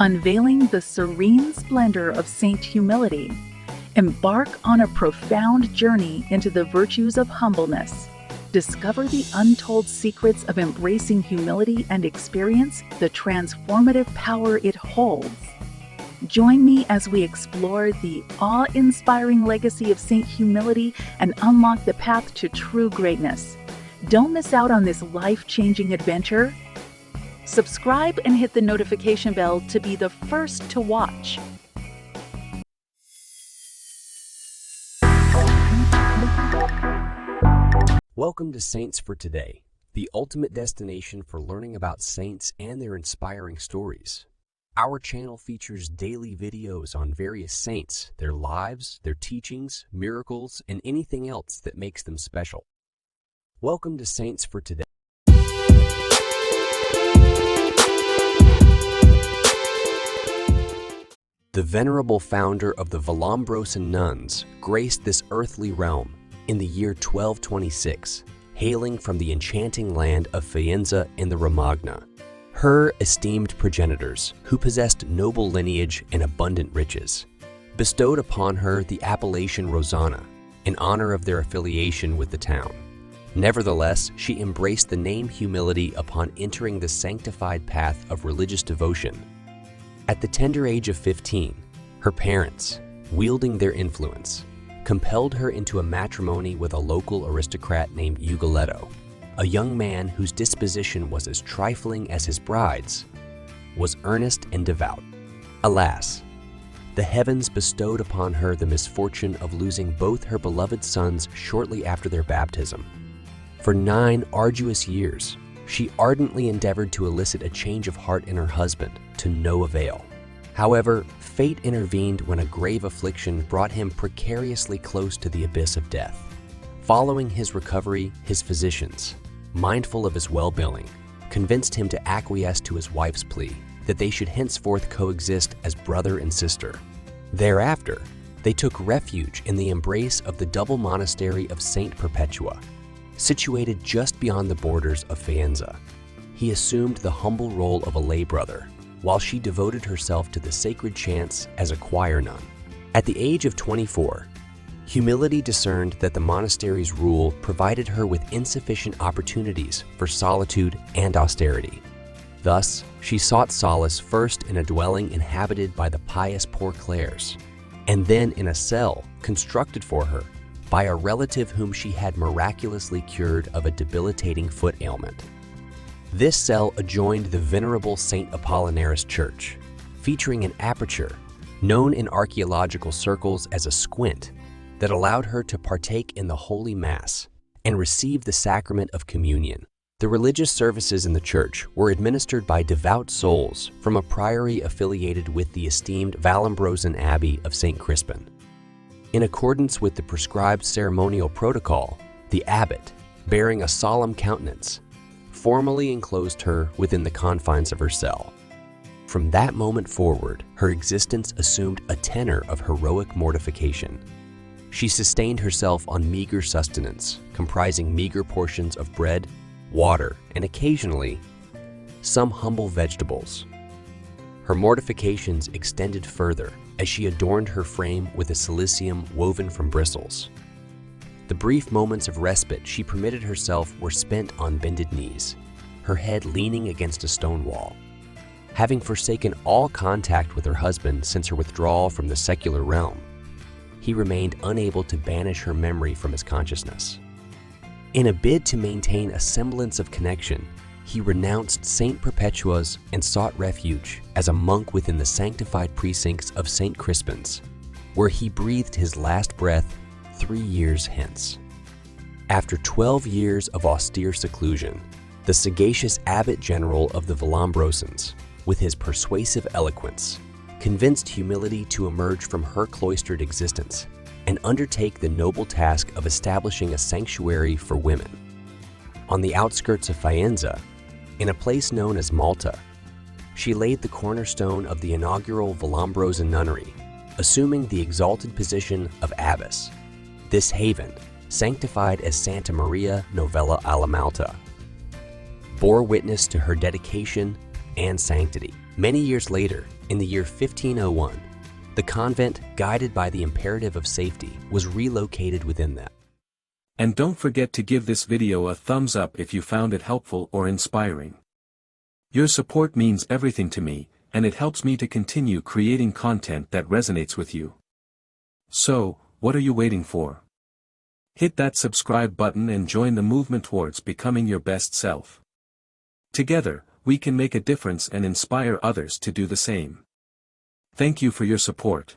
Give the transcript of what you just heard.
Unveiling the serene splendor of Saint Humility, embark on a profound journey into the virtues of humbleness. Discover the untold secrets of embracing humility and experience the transformative power it holds. Join me as we explore the awe-inspiring legacy of Saint Humility and unlock the path to true greatness. Don't miss out on this life-changing adventure. Subscribe and hit the notification bell to be the first to watch. Welcome to Saints for Today, the ultimate destination for learning about saints and their inspiring stories. Our channel features daily videos on various saints, their lives, their teachings, miracles, and anything else that makes them special. Welcome to Saints for Today. The venerable founder of the Vallombrosan nuns graced this earthly realm in the year 1226, hailing from the enchanting land of Faenza in the Romagna. Her esteemed progenitors, who possessed noble lineage and abundant riches, bestowed upon her the appellation Rosanna in honor of their affiliation with the town. Nevertheless, she embraced the name Humility upon entering the sanctified path of religious devotion. At the tender age of 15, her parents, wielding their influence, compelled her into a matrimony with a local aristocrat named Ugoletto. A young man whose disposition was as trifling as his bride's, was earnest and devout. Alas, the heavens bestowed upon her the misfortune of losing both her beloved sons shortly after their baptism. For 9 arduous years, she ardently endeavored to elicit a change of heart in her husband, to no avail. However, fate intervened when a grave affliction brought him precariously close to the abyss of death. Following his recovery, his physicians, mindful of his well-being, convinced him to acquiesce to his wife's plea that they should henceforth coexist as brother and sister. Thereafter, they took refuge in the embrace of the double monastery of Saint Perpetua, situated just beyond the borders of Faenza. He assumed the humble role of a lay brother, while she devoted herself to the sacred chants as a choir nun. At the age of 24, Humility discerned that the monastery's rule provided her with insufficient opportunities for solitude and austerity. Thus, she sought solace first in a dwelling inhabited by the pious Poor Clares, and then in a cell constructed for her by a relative whom she had miraculously cured of a debilitating foot ailment. This cell adjoined the venerable St. Apollinaris Church, featuring an aperture known in archaeological circles as a squint that allowed her to partake in the Holy Mass and receive the sacrament of communion. The religious services in the church were administered by devout souls from a priory affiliated with the esteemed Vallombrosan Abbey of St. Crispin. In accordance with the prescribed ceremonial protocol, the abbot, bearing a solemn countenance, formally enclosed her within the confines of her cell. From that moment forward, her existence assumed a tenor of heroic mortification. She sustained herself on meager sustenance, comprising meager portions of bread, water, and occasionally, some humble vegetables. Her mortifications extended further as she adorned her frame with a cilicium woven from bristles. The brief moments of respite she permitted herself were spent on bended knees, her head leaning against a stone wall. Having forsaken all contact with her husband since her withdrawal from the secular realm, he remained unable to banish her memory from his consciousness. In a bid to maintain a semblance of connection, he renounced Saint Perpetua's and sought refuge as a monk within the sanctified precincts of St. Crispin's, where he breathed his last breath 3 years hence. After 12 years of austere seclusion, the sagacious abbot general of the Vallombrosans, with his persuasive eloquence, convinced Humility to emerge from her cloistered existence and undertake the noble task of establishing a sanctuary for women. On the outskirts of Faenza, in a place known as Malta, she laid the cornerstone of the inaugural Vallombrosan nunnery, assuming the exalted position of abbess. This haven, sanctified as Santa Maria Novella alla Malta, bore witness to her dedication and sanctity. Many years later, in the year 1501, the convent, guided by the imperative of safety, was relocated within them. And don't forget to give this video a thumbs up if you found it helpful or inspiring. Your support means everything to me, and it helps me to continue creating content that resonates with you. So, what are you waiting for? Hit that subscribe button and join the movement towards becoming your best self. Together, we can make a difference and inspire others to do the same. Thank you for your support.